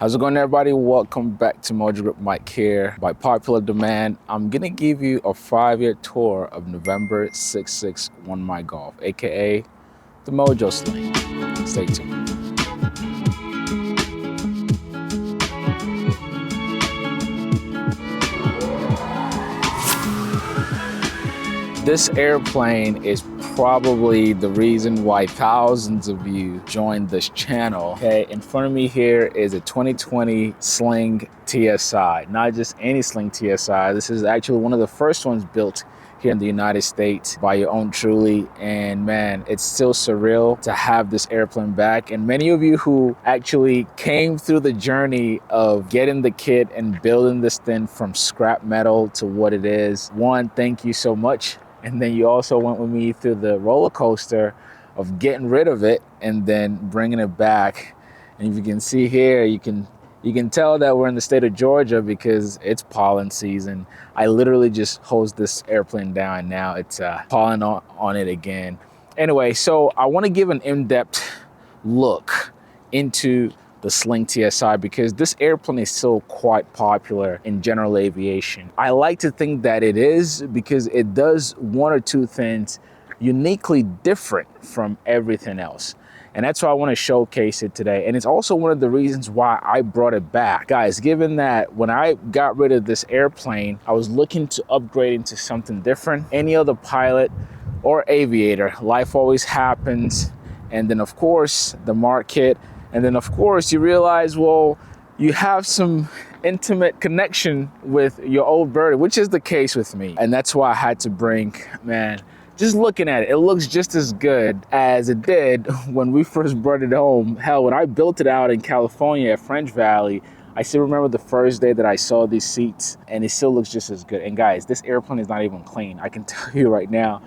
How's it going, everybody? Welcome back to Mojo Grip. Mike here. By popular demand, I'm gonna give you a 5-year tour of November 661 My Golf, aka the MojoSling. Stay tuned. This airplane is probably the reason why thousands of you joined this channel. Okay, in front of me here is a 2020 Sling TSi. Not just any Sling TSi. This is actually one of the first ones built here in the United States by your own truly. And man, it's still surreal to have this airplane back. And many of you who actually came through the journey of getting the kit and building this thing from scrap metal to what it is, one, thank you so much. And then you also went with me through the roller coaster of getting rid of it and then bringing it back. And if you can see here, you can tell that we're in the state of Georgia because it's pollen season. I literally just hosed this airplane down and now it's pollen on it again. Anyway, so I want to give an in-depth look into the Sling TSi because this airplane is still quite popular in general aviation. I like to think that it is because it does one or two things uniquely different from everything else. And that's why I want to showcase it today. And it's also one of the reasons why I brought it back. Guys, given that when I got rid of this airplane, I was looking to upgrade into something different. Any other pilot or aviator, life always happens. And then of course, the market. And then of course you realize, well, you have some intimate connection with your old bird, which is the case with me. And that's why I had to bring, man, just looking at it, it looks just as good as it did when we first brought it home. Hell, when I built it out in California at French Valley, I still remember the first day that I saw these seats and it still looks just as good. And guys, this airplane is not even clean, I can tell you right now,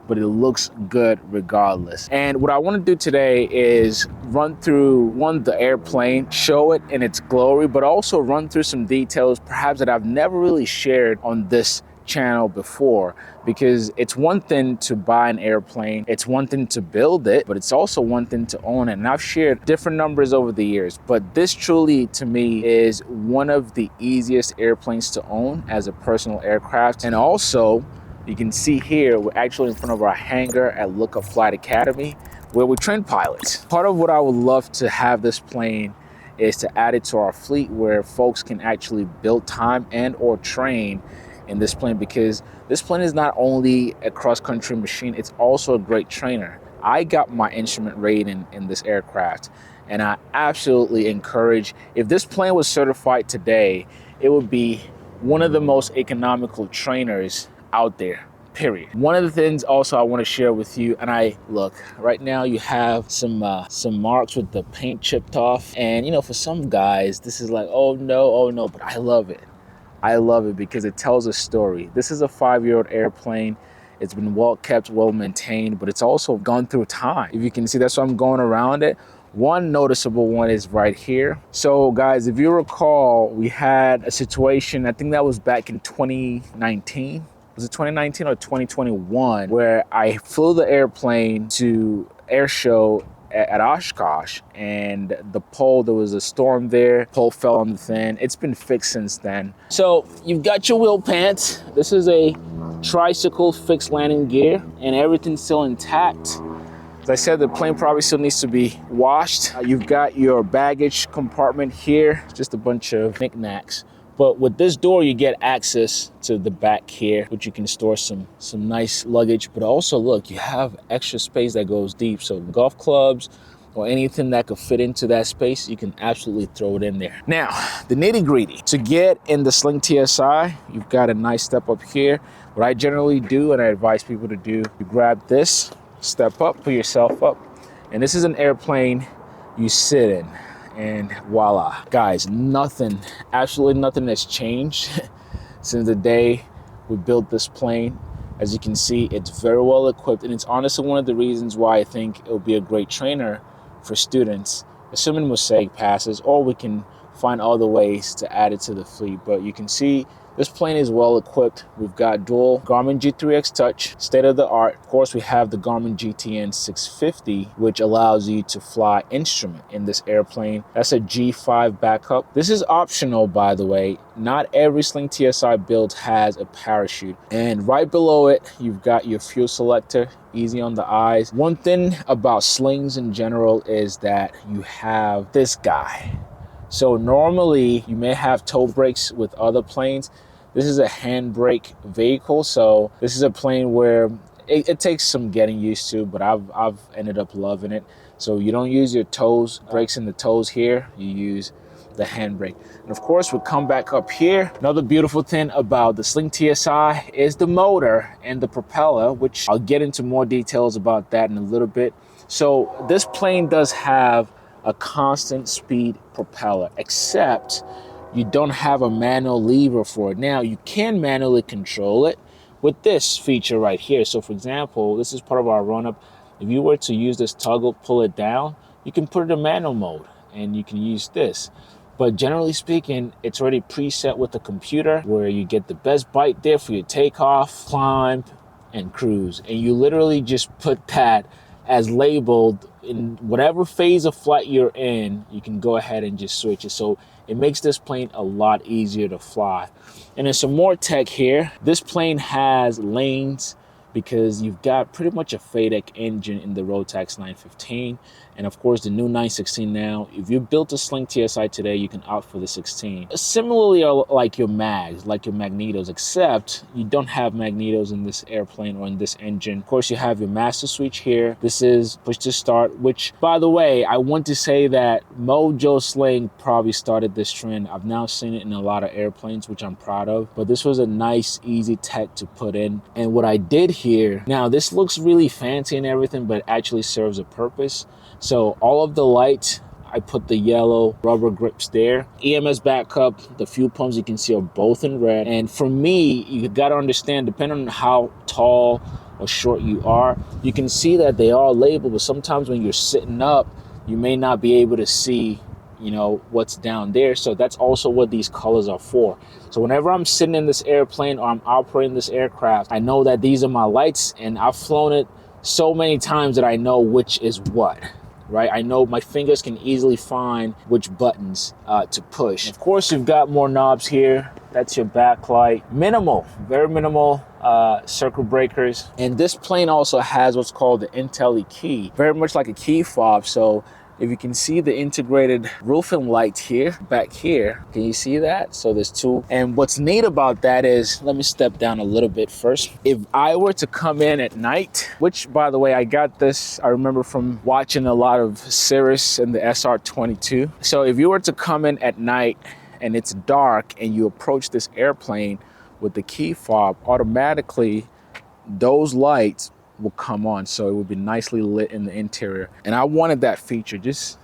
but it looks good regardless. And what I want to do today is run through the airplane, show it in its glory, but also run through some details perhaps that I've never really shared on this channel before, because it's one thing to buy an airplane, it's one thing to build it, but it's also one thing to own it. And I've shared different numbers over the years, but this truly to me is one of the easiest airplanes to own as a personal aircraft. And also you can see here, we're actually in front of our hangar at Lookup Flight Academy where we train pilots. Part of what I would love to have this plane is to add it to our fleet where folks can actually build time and or train in this plane, because this plane is not only a cross-country machine, it's also a great trainer. I got my instrument rating in this aircraft, and I absolutely encourage, if this plane was certified today, it would be one of the most economical trainers out there, period. One of the things also I want to share with you, and look, right now you have some marks with the paint chipped off, and you know, for some guys, this is like, oh no, but I love it. I love it because it tells a story. This is a 5-year-old airplane. It's been well kept, well maintained, but it's also gone through time. If you can see, that's why I'm going around it. One noticeable one is right here. So guys, if you recall, we had a situation, I think that was back in 2019. Was it 2019 or 2021, where I flew the airplane to air show at Oshkosh, and the pole, there was a storm there, pole fell on the thing. It's been fixed since then. So you've got your wheel pants. This is a tricycle fixed landing gear, and everything's still intact. As I said, the plane probably still needs to be washed. You've got your baggage compartment here, just a bunch of knickknacks. But with this door, you get access to the back here, which you can store some nice luggage. But also, look, you have extra space that goes deep. So golf clubs or anything that could fit into that space, you can absolutely throw it in there. Now, the nitty gritty. To get in the Sling TSi, you've got a nice step up here. What I generally do, and I advise people to do, you grab this, step up, put yourself up. And this is an airplane you sit in. And voila, guys, nothing, absolutely nothing has changed since the day we built this plane. As you can see, it's very well equipped, and it's honestly one of the reasons why I think it will be a great trainer for students, assuming Mosaic passes, or we can find other ways to add it to the fleet. But you can see This plane is well equipped. We've got dual Garmin G3X Touch, state of the art. Of course, we have the Garmin GTN 650, which allows you to fly instrument in this airplane. That's a G5 backup. This is optional, by the way. Not every Sling TSi build has a parachute. And right below it, you've got your fuel selector, easy on the eyes. One thing about slings in general is that you have this guy. So normally you may have toe brakes with other planes. This is a handbrake vehicle, so this is a plane where it takes some getting used to, but I've ended up loving it. So you don't use your toes, brakes in the toes here, you use the handbrake. And of course, we come back up here. Another beautiful thing about the Sling TSi is the motor and the propeller, which I'll get into more details about that in a little bit. So this plane does have a constant speed propeller, except you don't have a manual lever for it. Now, you can manually control it with this feature right here. So for example, this is part of our run-up. If you were to use this toggle, pull it down, you can put it in manual mode and you can use this. But generally speaking, it's already preset with the computer where you get the best bite there for your takeoff, climb, and cruise. And you literally just put that as labeled in whatever phase of flight you're in. You can go ahead and just switch it. So it makes this plane a lot easier to fly. And there's some more tech here. This plane has lanes because you've got pretty much a FADEC engine in the Rotax 915. And of course, the new 916 now. If you built a Sling TSi today, you can opt for the 16. Similarly, like your mags, like your magnetos, except you don't have magnetos in this airplane or in this engine. Of course, you have your master switch here. This is push to start, which, by the way, I want to say that MojoSling probably started this trend. I've now seen it in a lot of airplanes, which I'm proud of. But this was a nice, easy tech to put in. And what I did here, now this looks really fancy and everything, but it actually serves a purpose. So all of the lights, I put the yellow rubber grips there. EMS backup, the fuel pumps you can see are both in red. And for me, you gotta understand, depending on how tall or short you are, you can see that they are labeled, but sometimes when you're sitting up, you may not be able to see, you know, what's down there. So that's also what these colors are for. So whenever I'm sitting in this airplane or I'm operating this aircraft, I know that these are my lights, and I've flown it so many times that I know which is what. Right? I know my fingers can easily find which buttons to push. Of course, you've got more knobs here. That's your backlight. Minimal, very minimal circuit breakers. And this plane also has what's called the Intelli key, very much like a key fob. So if you can see the integrated roofing light here, back here, can you see that? So there's two. And what's neat about that is, let me step down a little bit first. If I were to come in at night, which by the way, I got this, I remember from watching a lot of Sirius and the SR22. So if you were to come in at night and it's dark and you approach this airplane with the key fob, automatically those lights will come on, so it would be nicely lit in the interior. And I wanted that feature just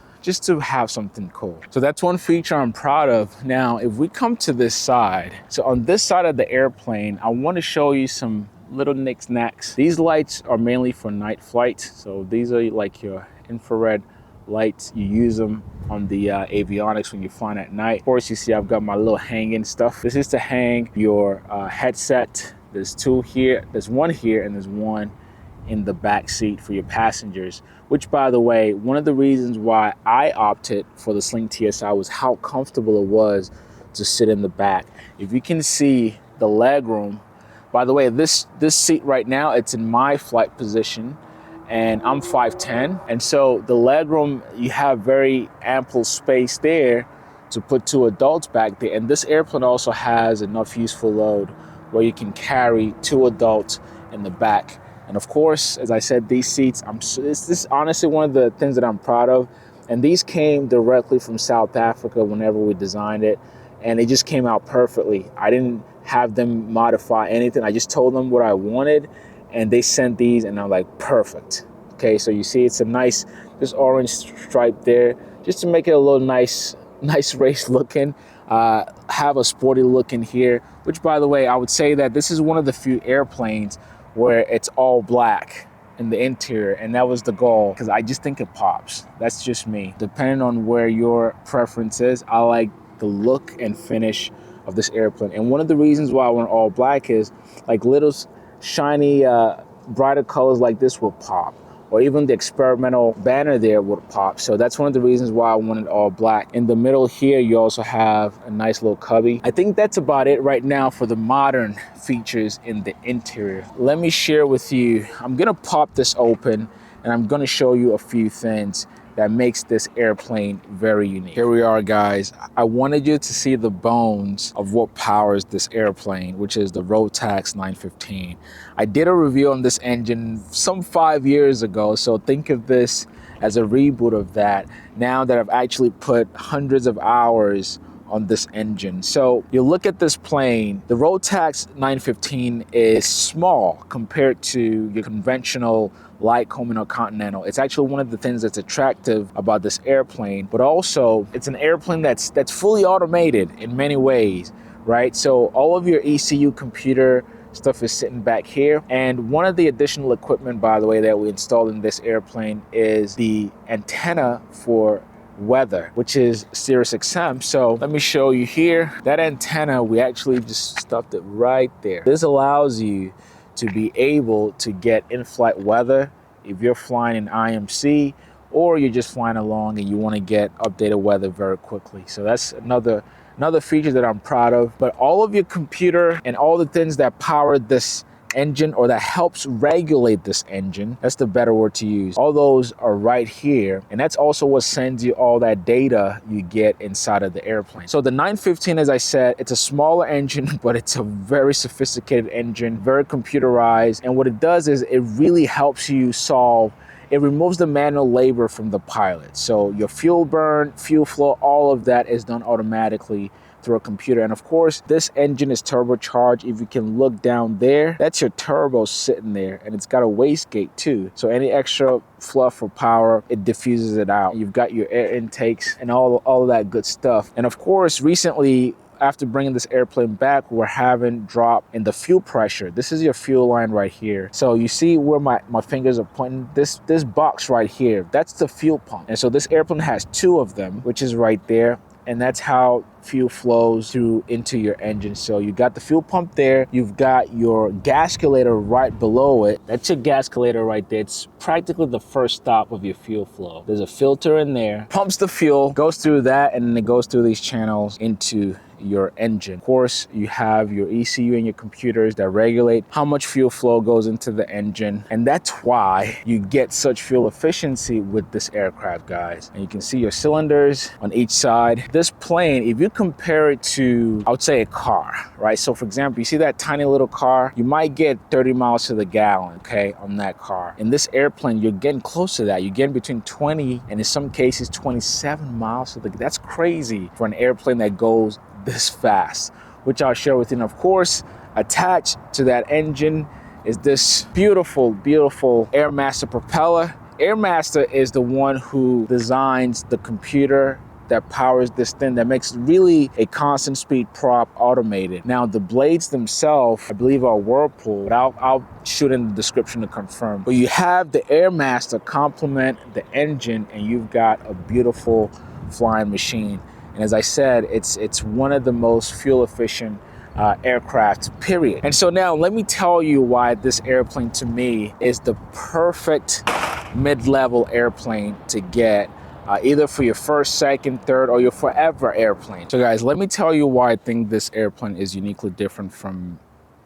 to have something cool. So that's one feature I'm proud of. Now, if we come to this side, so on this side of the airplane, I want to show you some little knickknacks. These lights are mainly for night flights. So these are like your infrared lights. You use them on the avionics when you're flying at night. Of course, you see I've got my little hanging stuff. This is to hang your headset. There's two here, there's one here, and there's one in the back seat for your passengers, which, by the way, one of the reasons why I opted for the Sling TSi was how comfortable it was to sit in the back. If you can see the leg room, by the way, this seat right now, it's in my flight position, and I'm 5'10", and so the leg room, you have very ample space there to put two adults back there. And this airplane also has enough useful load where you can carry two adults in the back. And of course, as I said, these seats, this is honestly one of the things that I'm proud of. And these came directly from South Africa whenever we designed it. And it just came out perfectly. I didn't have them modify anything. I just told them what I wanted, and they sent these, and I'm like, perfect. Okay, so you see it's a nice, this orange stripe there, just to make it a little nice race looking. Have a sporty look in here, which, by the way, I would say that this is one of the few airplanes where it's all black in the interior, and that was the goal because I just think it pops. That's just me. Depending on where your preference is, I like the look and finish of this airplane. And one of the reasons why I went all black is like little shiny, brighter colors like this will pop, or even the experimental banner there would pop. So that's one of the reasons why I wanted all black. In the middle here, you also have a nice little cubby. I think that's about it right now for the modern features in the interior. Let me share with you, I'm gonna pop this open and I'm gonna show you a few things that makes this airplane very unique. Here we are, guys. I wanted you to see the bones of what powers this airplane, which is the Rotax 915. I did a review on this engine some 5 years ago, so think of this as a reboot of that, now that I've actually put hundreds of hours on this engine. So you look at this plane, the Rotax 915 is small compared to your conventional Lycoming or Continental. It's actually one of the things that's attractive about this airplane, but also it's an airplane that's fully automated in many ways, right? So all of your ECU computer stuff is sitting back here. And one of the additional equipment, by the way, that we installed in this airplane is the antenna for weather, which is SiriusXM. So let me show you here. That antenna, we actually just stuffed it right there. This allows you to be able to get in-flight weather if you're flying in IMC, or you're just flying along and you want to get updated weather very quickly. So that's another feature that I'm proud of. But all of your computer and all the things that power this engine, or that helps regulate this engine, that's the better word to use, all those are right here. And that's also what sends you all that data you get inside of the airplane. So the 915, as I said, it's a smaller engine, but it's a very sophisticated engine, very computerized. And what it does is it really helps you solve, it removes the manual labor from the pilot. So your fuel burn, fuel flow, all of that is done automatically through a computer. And of course, this engine is turbocharged. If you can look down there, that's your turbo sitting there, and it's got a wastegate too. So any extra fluff or power, it diffuses it out. You've got your air intakes and all of that good stuff. And of course, recently, after bringing this airplane back, we're having drop in the fuel pressure. This is your fuel line right here. So you see where my fingers are pointing, this box right here, that's the fuel pump. And so this airplane has two of them, which is right there. And that's how fuel flows through into your engine. So you got the fuel pump there, you've got your gasculator right below it. That's your gasculator right there. It's practically the first stop of your fuel flow. There's a filter in there, pumps the fuel, goes through that, and then it goes through these channels into your engine. Of course, you have your ECU and your computers that regulate how much fuel flow goes into the engine. And that's why you get such fuel efficiency with this aircraft, guys. And you can see your cylinders on each side. This plane, if you compare it to, I would say, a car, right? So for example, you see that tiny little car, you might get 30 miles to the gallon, okay, on that car. In this airplane, you're getting close to that. You're getting between 20 and in some cases 27 miles to the, that's crazy for an airplane that goes this fast, which I'll share with you. And of course, attached to that engine is this beautiful, beautiful Airmaster propeller. Airmaster is the one who designs the computer that powers this thing, that makes really a constant speed prop automated. Now the blades themselves, I believe, are Whirlpool, but I'll shoot in the description to confirm. But you have the Airmaster complement the engine, and you've got a beautiful flying machine. And as I said, it's one of the most fuel efficient aircraft, period. And so now let me tell you why this airplane to me is the perfect mid-level airplane to get, either for your first, second, third, or your forever airplane. So guys, let me tell you why I think this airplane is uniquely different from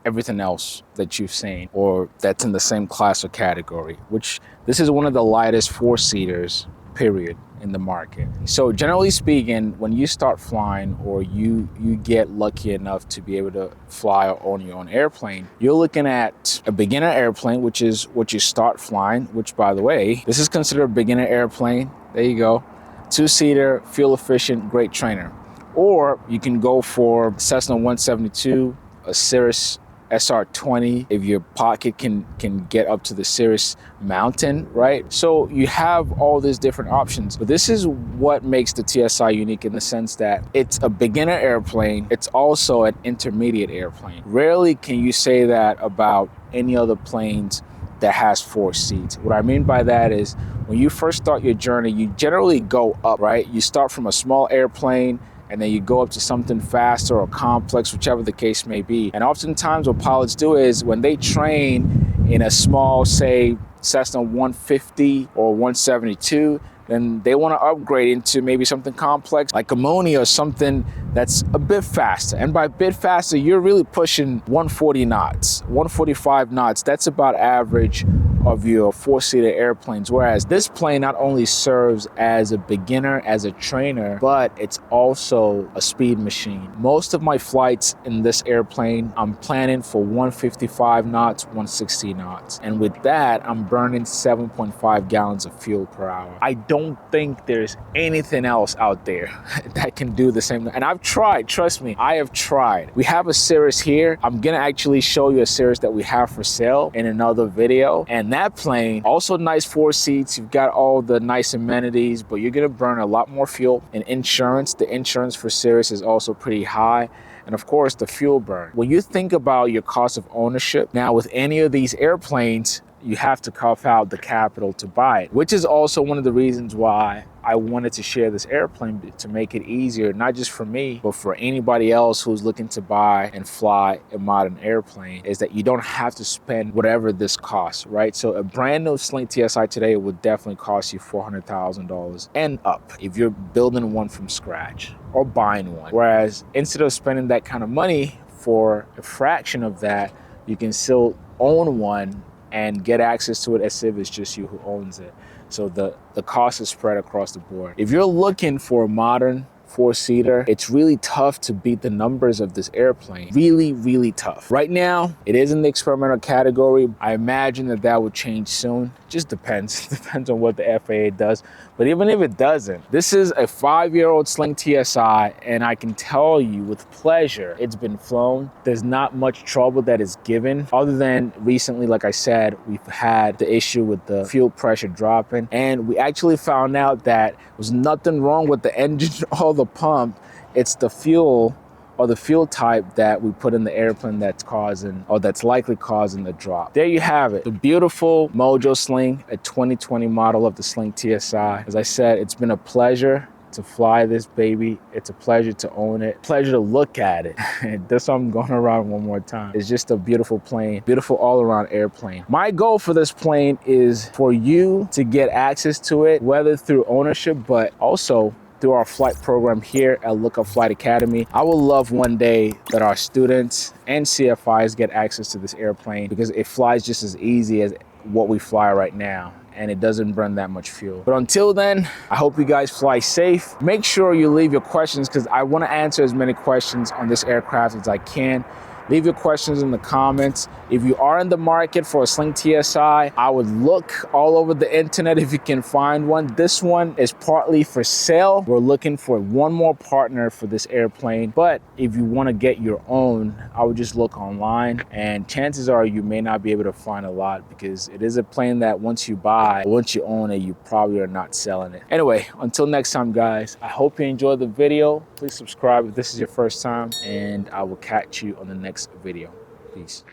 everything else that you've seen or that's in the same class or category, which this is one of the lightest four-seaters, period, in the market. So generally speaking, when you start flying, or you get lucky enough to be able to fly or own your own airplane, you're looking at a beginner airplane, which is what you start flying, which, by the way, this is considered a beginner airplane. There you go. Two-seater, fuel efficient, great trainer. Or you can go for Cessna 172, a Cirrus SR20, if your pocket can get up to the Cirrus Mountain, right? So you have all these different options, but this is what makes the TSi unique in the sense that it's a beginner airplane. It's also an intermediate airplane. Rarely can you say that about any other planes that has 4 seats. What I mean by that is when you first start your journey, you generally go up, right? You start from a small airplane, and then you go up to something faster or complex, whichever the case may be. And oftentimes what pilots do is when they train in a small, say, Cessna 150 or 172, then they want to upgrade into maybe something complex like ammonia or something that's a bit faster. And by a bit faster, you're really pushing 140 knots, 145 knots. That's about average of your four-seater airplanes. Whereas this plane not only serves as a beginner, as a trainer, but it's also a speed machine. Most of my flights in this airplane, I'm planning for 155 knots, 160 knots. And with that, I'm burning 7.5 gallons of fuel per hour. I don't think there's anything else out there that can do the same. And I've tried, trust me, I have tried. We have a Cirrus here. I'm gonna actually show you a Cirrus that we have for sale in another video. And that plane, also nice 4 seats. You've got all the nice amenities, but you're gonna burn a lot more fuel. And insurance, the insurance for Cirrus is also pretty high. And of course, the fuel burn. When you think about your cost of ownership, now with any of these airplanes, you have to cough out the capital to buy it, which is also one of the reasons why I wanted to share this airplane, to make it easier, not just for me, but for anybody else who's looking to buy and fly a modern airplane, is that you don't have to spend whatever this costs, right? So a brand new Sling TSi today would definitely cost you $400,000 and up if you're building one from scratch or buying one. Whereas instead of spending that kind of money, for a fraction of that, you can still own one and get access to it as if it's just you who owns it. So the cost is spread across the board. If you're looking for a modern 4-seater, it's really tough to beat the numbers of this airplane. Really, really tough. Right now, it is in the experimental category. I imagine that will change soon. Just depends. Depends on what the FAA does. But even if it doesn't, this is a 5-year-old Sling TSi, and I can tell you with pleasure, it's been flown. There's not much trouble that is given, other than recently, like I said, we've had the issue with the fuel pressure dropping, and we actually found out that there was nothing wrong with the engine or the pump. It's the fuel or the fuel type that we put in the airplane that's causing, or that's likely causing the drop. There you have it, the beautiful MojoSling, a 2020 model of the Sling TSi. As I said, it's been a pleasure to fly this baby. It's a pleasure to own it, pleasure to look at it. That's why I'm going around one more time. It's just a beautiful plane, beautiful all-around airplane. My goal for this plane is for you to get access to it, whether through ownership, but also through our flight program here at Lookup Flight Academy. I would love one day that our students and CFIs get access to this airplane, because it flies just as easy as what we fly right now, and it doesn't burn that much fuel. But until then, I hope you guys fly safe. Make sure you leave your questions, because I want to answer as many questions on this aircraft as I can. Leave your questions in the comments. If you are in the market for a Sling TSi, I would look all over the internet if you can find one. This one is partly for sale. We're looking for one more partner for this airplane. But if you want to get your own, I would just look online, and chances are you may not be able to find a lot, because it is a plane that once you buy, once you own it, you probably are not selling it. Anyway, until next time, guys, I hope you enjoyed the video. Please subscribe if this is your first time, and I will catch you on the next video. Peace.